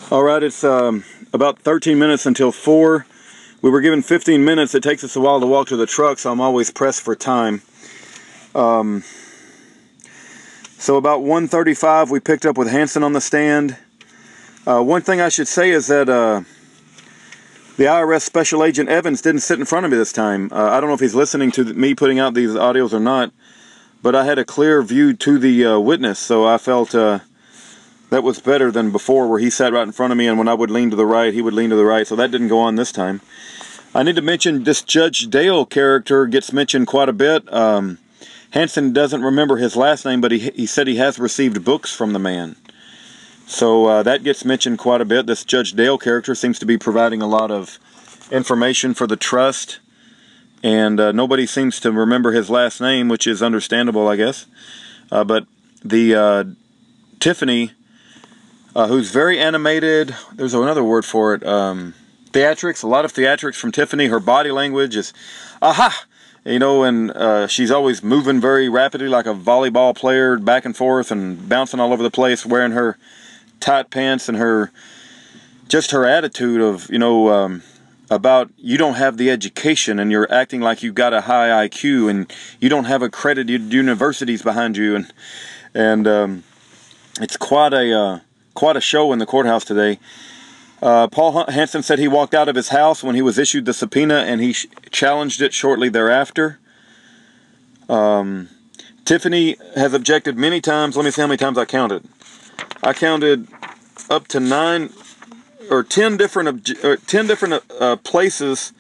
All right, it's about 13 minutes until 4. We were given 15 minutes. It takes us a while to walk to the truck, so I'm always pressed for time. So about 1:35, we picked up with Hanson on the stand. One thing I should say is that the IRS Special Agent Evans didn't sit in front of me this time. I don't know if he's listening to me putting out these audios or not, but I had a clear view to the witness, so I felt that was better than before, where he sat right in front of me, and when I would lean to the right, he would lean to the right, so that didn't go on this time. I need to mention this Judge Dale character gets mentioned quite a bit. Hanson doesn't remember his last name, but he said he has received books from the man. So that gets mentioned quite a bit. This Judge Dale character seems to be providing a lot of information for the trust, and nobody seems to remember his last name, which is understandable, I guess. But the Tiffany, who's very animated, there's another word for it, theatrics, a lot of theatrics from Tiffany. Her body language is, aha! You know, and she's always moving very rapidly like a volleyball player, back and forth and bouncing all over the place, wearing her tight pants, and her attitude of, you know, about you don't have the education and you're acting like you've got a high IQ and you don't have accredited universities behind you, and it's quite a show in the courthouse today. Paul Hanson said he walked out of his house when he was issued the subpoena, and he challenged it shortly thereafter. Tiffany has objected many times. Let me see how many times I counted. I counted up to 9 or 10 different places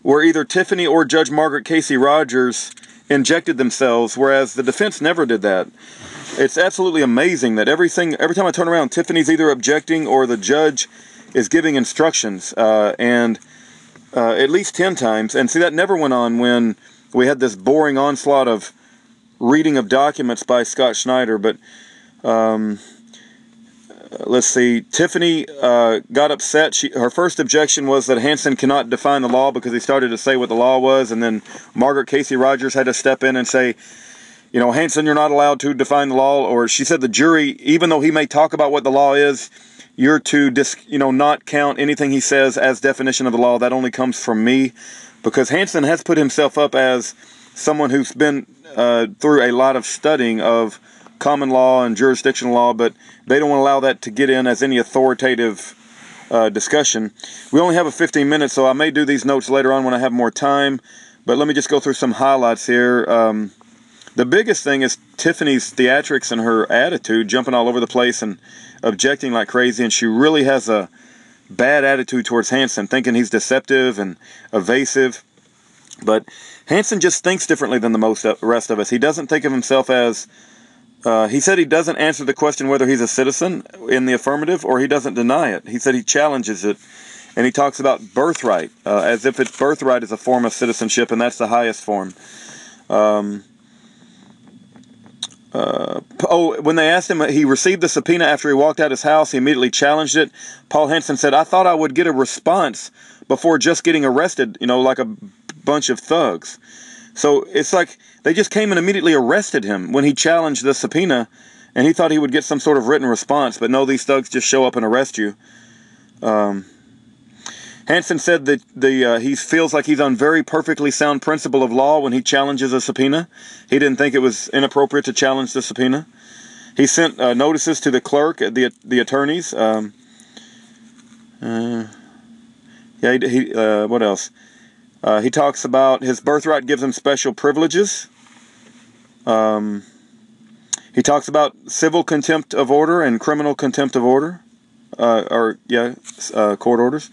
where either Tiffany or Judge Margaret Casey Rogers injected themselves, whereas the defense never did that. It's absolutely amazing that every time I turn around, Tiffany's either objecting or the judge is giving instructions, and at least 10 times. And see, that never went on when we had this boring onslaught of reading of documents by Scott Schneider. But let's see, Tiffany got upset. Her first objection was that Hanson cannot define the law, because he started to say what the law was, and then Margaret Casey Rogers had to step in and say, you know, Hanson, you're not allowed to define the law. Or she said the jury, even though he may talk about what the law is, you're to not count anything he says as definition of the law. That only comes from me, because Hanson has put himself up as someone who's been through a lot of studying of common law and jurisdictional law, but they don't allow that to get in as any authoritative discussion. We only have 15 minutes, so I may do these notes later on when I have more time, but let me just go through some highlights here. The biggest thing is Tiffany's theatrics and her attitude, jumping all over the place and objecting like crazy, and she really has a bad attitude towards Hanson, thinking he's deceptive and evasive. But Hanson just thinks differently than the rest of us. He doesn't think of himself as, he said he doesn't answer the question whether he's a citizen in the affirmative, or he doesn't deny it. He said he challenges it, and he talks about birthright, as if it's birthright is a form of citizenship, and that's the highest form. When they asked him, he received the subpoena after he walked out his house, he immediately challenged it. Paul Hanson said, I thought I would get a response before just getting arrested, you know, like a bunch of thugs. So it's like they just came and immediately arrested him when he challenged the subpoena, and he thought he would get some sort of written response, but no, these thugs just show up and arrest you. Hanson said that he feels like he's on very perfectly sound principle of law when he challenges a subpoena. He didn't think it was inappropriate to challenge the subpoena. He sent notices to the clerk, the attorneys. What else? He talks about his birthright gives him special privileges. He talks about civil contempt of order and criminal contempt of order, court orders.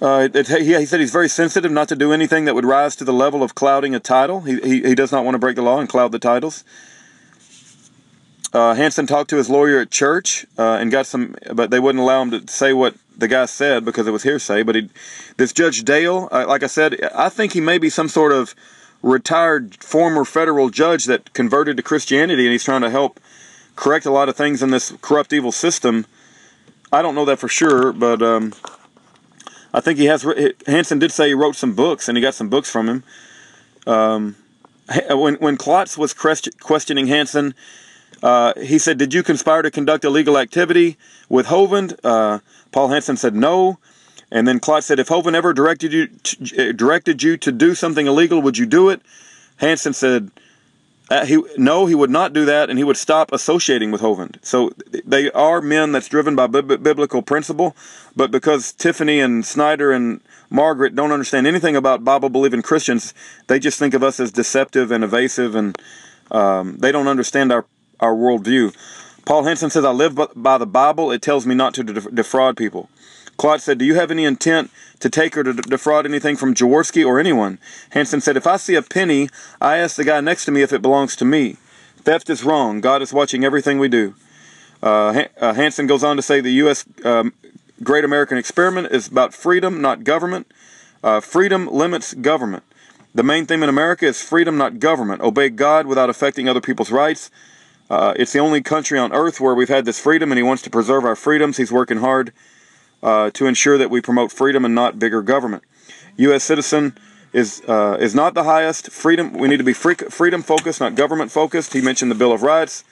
He said he's very sensitive not to do anything that would rise to the level of clouding a title. He does not want to break the law and cloud the titles. Hanson talked to his lawyer at church and got some, but they wouldn't allow him to say what the guy said because it was hearsay. But this Judge Dale, like I said, I think he may be some sort of retired former federal judge that converted to Christianity, and he's trying to help correct a lot of things in this corrupt, evil system. I don't know that for sure, but I think he has. Hanson did say he wrote some books, and he got some books from him. When Klotz was questioning Hanson, He said, did you conspire to conduct illegal activity with Hovind? Paul Hansen said no. And then Klotz said, if Hovind ever directed you to do something illegal, would you do it? Hansen said, no, he would not do that, and he would stop associating with Hovind. So they are men that's driven by biblical principle, but because Tiffany and Snyder and Margaret don't understand anything about Bible-believing Christians, they just think of us as deceptive and evasive, and they don't understand our worldview. Paul Hansen says, I live by the Bible. It tells me not to defraud people. Klotz said, do you have any intent to take or to defraud anything from Jaworski or anyone? Hansen said, if I see a penny, I ask the guy next to me if it belongs to me. Theft is wrong. God is watching everything we do. Hansen goes on to say the U.S. Great American Experiment is about freedom, not government. Freedom limits government. The main theme in America is freedom, not government. Obey God without affecting other people's rights. It's the only country on earth where we've had this freedom, and he wants to preserve our freedoms. He's working hard to ensure that we promote freedom and not bigger government. U.S. citizen is not the highest. Freedom. We need to be freedom focused, not government focused. He mentioned the Bill of Rights.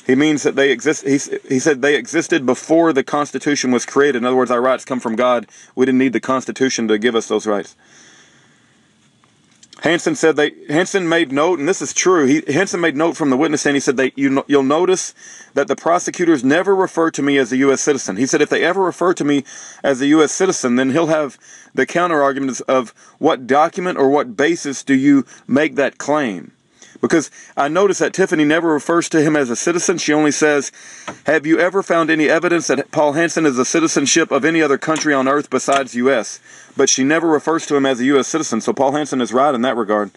He means that they exist. He said they existed before the Constitution was created. In other words, our rights come from God. We didn't need the Constitution to give us those rights. Hansen said Hansen made note, and this is true. Hansen made note from the witness stand. He said you'll notice that the prosecutors never refer to me as a U.S. citizen. He said if they ever refer to me as a U.S. citizen, then he'll have the counter argument of what document or what basis do you make that claim? Because I noticed that Tiffany never refers to him as a citizen. She only says, have you ever found any evidence that Paul Hansen is a citizenship of any other country on earth besides U.S.? But she never refers to him as a U.S. citizen. So Paul Hansen is right in that regard,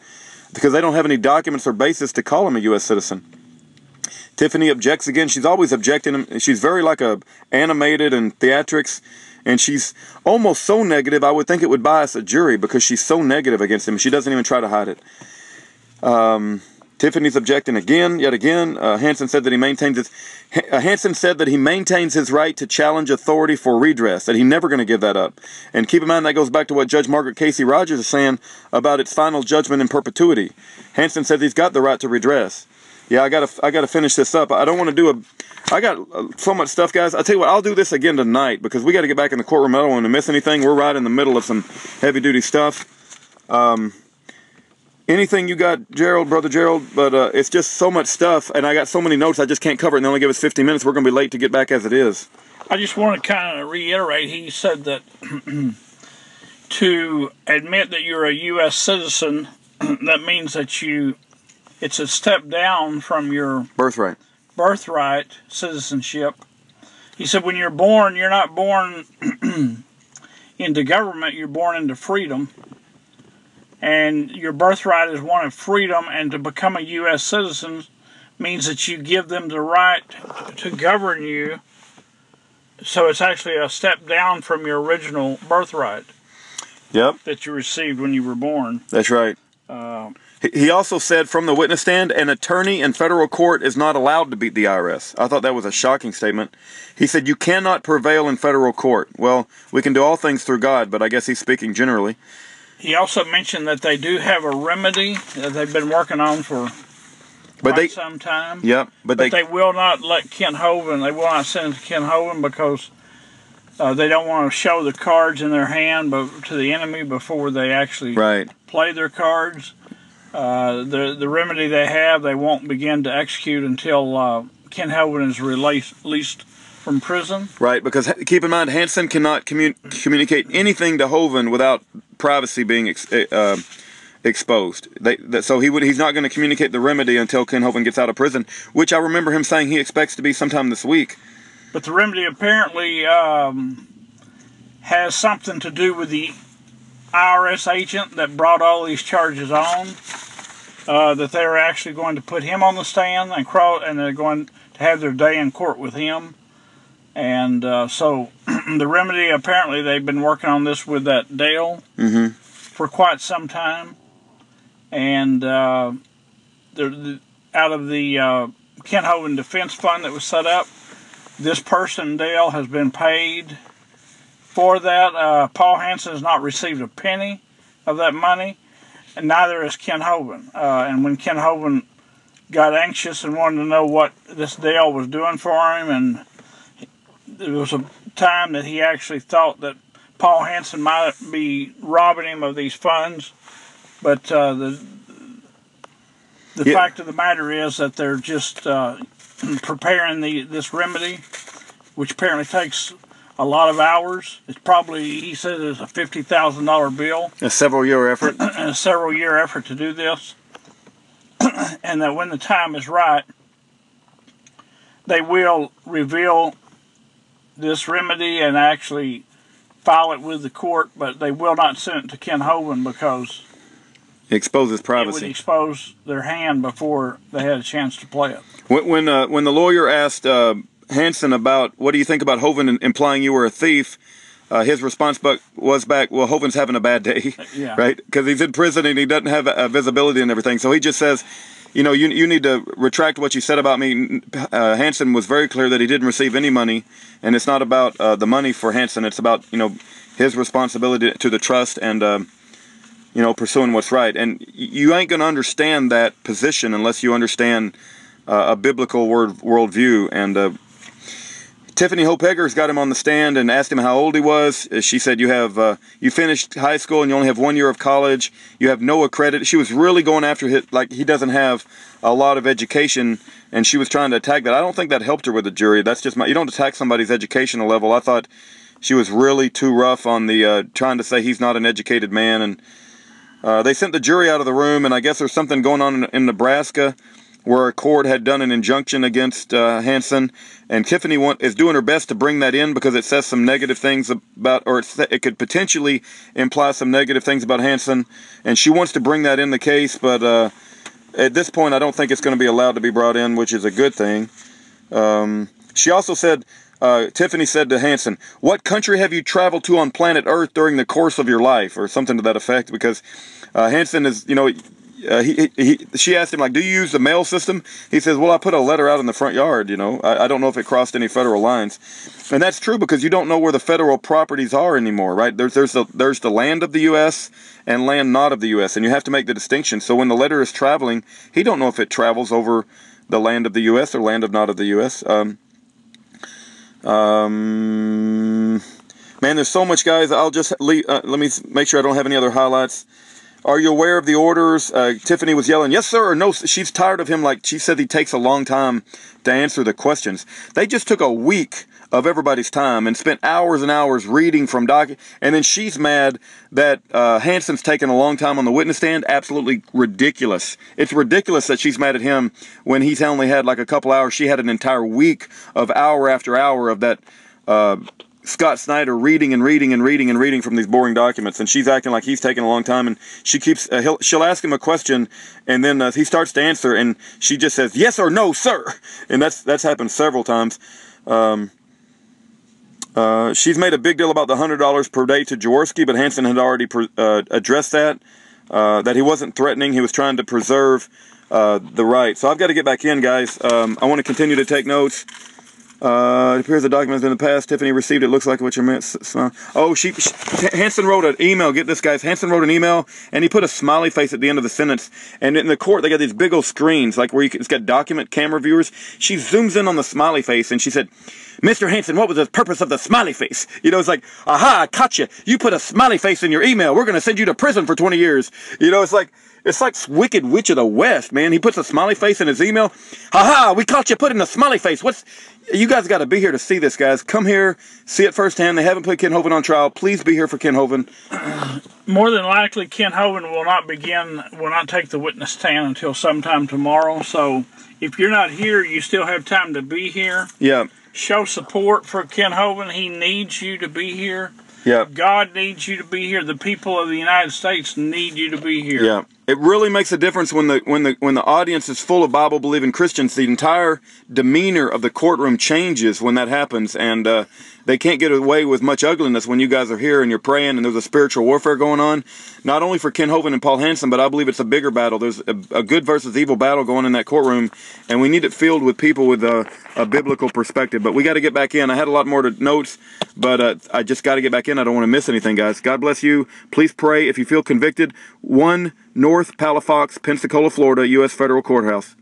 because they don't have any documents or basis to call him a U.S. citizen. Tiffany objects again. She's always objecting. She's very like animated and theatrics. And she's almost so negative, I would think it would bias a jury, because she's so negative against him. She doesn't even try to hide it. Tiffany's objecting again, yet again. Hansen said that he maintains his right to challenge authority for redress, that he's never going to give that up. And keep in mind, that goes back to what Judge Margaret Casey Rogers is saying about its final judgment in perpetuity. Hansen says he's got the right to redress. Yeah, I gotta finish this up. I don't want to do I got so much stuff, guys. I'll tell you what, I'll do this again tonight, because we got to get back in the courtroom. I don't want to miss anything. We're right in the middle of some heavy-duty stuff. Anything you got, Gerald, Brother Gerald? But it's just so much stuff, and I got so many notes, I just can't cover it, and they only give us 15 minutes. We're going to be late to get back as it is. I just want to kind of reiterate, he said that to admit that you're a U.S. citizen, that means that it's a step down from your birthright citizenship. He said when you're born, you're not born into government, you're born into freedom. And your birthright is one of freedom, and to become a U.S. citizen means that you give them the right to govern you. So it's actually a step down from your original birthright. Yep. That you received when you were born. That's right. He also said from the witness stand, an attorney in federal court is not allowed to beat the IRS. I thought that was a shocking statement. He said you cannot prevail in federal court. Well, we can do all things through God, but I guess he's speaking generally. He also mentioned that they do have a remedy that they've been working on for quite some time. Yep. But they will not let Kent Hovind, they will not send it to Kent Hovind, because they don't want to show the cards in their hand to the enemy before they actually play their cards. The remedy they have, they won't begin to execute until Kent Hovind is released from prison. Right, because keep in mind, Hansen cannot communicate anything to Hovind without privacy being exposed. So he's not going to communicate the remedy until Kent Hovind gets out of prison, which I remember him saying he expects to be sometime this week. But the remedy apparently has something to do with the IRS agent that brought all these charges on, that they're actually going to put him on the stand and they're going to have their day in court with him. And so the remedy, apparently they've been working on this with that Dale for quite some time. And out of the Kent Hovind Defense Fund that was set up, this person, Dale, has been paid for that. Paul Hansen has not received a penny of that money, and neither has Kent Hovind. And when Kent Hovind got anxious and wanted to know what this deal was doing for him, and there was a time that he actually thought that Paul Hansen might be robbing him of these funds, but the fact of the matter is that they're just preparing this remedy, which apparently takes a lot of hours. It's probably, he said, it's a $50,000 bill. A several-year effort. And a several-year effort to do this. And that when the time is right, they will reveal this remedy and actually file it with the court, but they will not send it to Kent Hovind because it exposes privacy. It would expose their hand before they had a chance to play it. When the lawyer asked Hansen about, what do you think about Hovind implying you were a thief, his response was back, well, Hovind's having a bad day, yeah. Right? Because he's in prison and he doesn't have visibility and everything. So he just says, you know, you need to retract what you said about me. Hansen was very clear that he didn't receive any money, and it's not about the money for Hansen. It's about, you know, his responsibility to the trust and, you know, pursuing what's right. And you ain't going to understand that position unless you understand a biblical worldview. And Tiffany Hope Eggers got him on the stand and asked him how old he was. She said, you finished high school and you only have 1 year of college. You have no accredit. She was really going after him, like he doesn't have a lot of education, and she was trying to attack that. I don't think that helped her with the jury. That's just you don't attack somebody's educational level. I thought she was really too rough on the trying to say he's not an educated man. And they sent the jury out of the room, and I guess there's something going on in Nebraska where a court had done an injunction against Hansen, and Tiffany is doing her best to bring that in because it says some negative things about, or it could potentially imply some negative things about Hansen, and she wants to bring that in the case, but at this point I don't think it's going to be allowed to be brought in, which is a good thing. She also said, Tiffany said to Hansen, what country have you traveled to on planet Earth during the course of your life, or something to that effect, because Hansen is, you know, she asked him, like, do you use the mail system? He says, well, I put a letter out in the front yard, you know. I don't know if it crossed any federal lines. And that's true because you don't know where the federal properties are anymore, right? There's the land of the U.S. and land not of the U.S., and you have to make the distinction. So when the letter is traveling, he don't know if it travels over the land of the U.S. or land of not of the U.S. Man, there's so much, guys. I'll just leave, let me make sure I don't have any other highlights. Are you aware of the orders? Tiffany was yelling, yes, sir, or no. She's tired of him. Like she said, he takes a long time to answer the questions. They just took a week of everybody's time and spent hours and hours reading from and then she's mad that Hansen's taken a long time on the witness stand. Absolutely ridiculous. It's ridiculous that she's mad at him when he's only had like a couple hours. She had an entire week of hour after hour of that Scott Snyder reading and reading and reading and reading from these boring documents, and she's acting like he's taking a long time, and she keeps she'll ask him a question, and then he starts to answer, and she just says yes or no, sir, and that's happened several times. She's made a big deal about the $100 per day to Jaworski, but Hansen had already addressed that he wasn't threatening, he was trying to preserve the right. So I've got to get back in, guys. I want to continue to take notes. It appears the document has been in the past. Tiffany received it. Looks like what you meant. Oh, Hansen wrote an email. Get this, guys. Hansen wrote an email, and he put a smiley face at the end of the sentence. And in the court, they got these big old screens, like where it's got document camera viewers. She zooms in on the smiley face, and she said, Mr. Hansen, what was the purpose of the smiley face? You know, it's like, aha, I caught you. You put a smiley face in your email. We're going to send you to prison for 20 years. You know, it's like Wicked Witch of the West, man. He puts a smiley face in his email. Ha-ha, we caught you putting a smiley face. You guys got to be here to see this, guys. Come here, see it firsthand. They haven't put Kent Hovind on trial. Please be here for Kent Hovind. More than likely, Kent Hovind will not take the witness stand until sometime tomorrow. So if you're not here, you still have time to be here. Yeah. Show support for Kent Hovind. He needs you to be here. Yeah. God needs you to be here. The people of the United States need you to be here. Yeah. It really makes a difference when the audience is full of Bible-believing Christians. The entire demeanor of the courtroom changes when that happens, and they can't get away with much ugliness when you guys are here and you're praying and there's a spiritual warfare going on. Not only for Kent Hovind and Paul Hansen, but I believe it's a bigger battle. There's a good versus evil battle going in that courtroom, and we need it filled with people with a biblical perspective. But we got to get back in. I had a lot more notes, but I just got to get back in. I don't want to miss anything, guys. God bless you. Please pray if you feel convicted. 1 North Palafox, Pensacola, Florida, U.S. Federal Courthouse.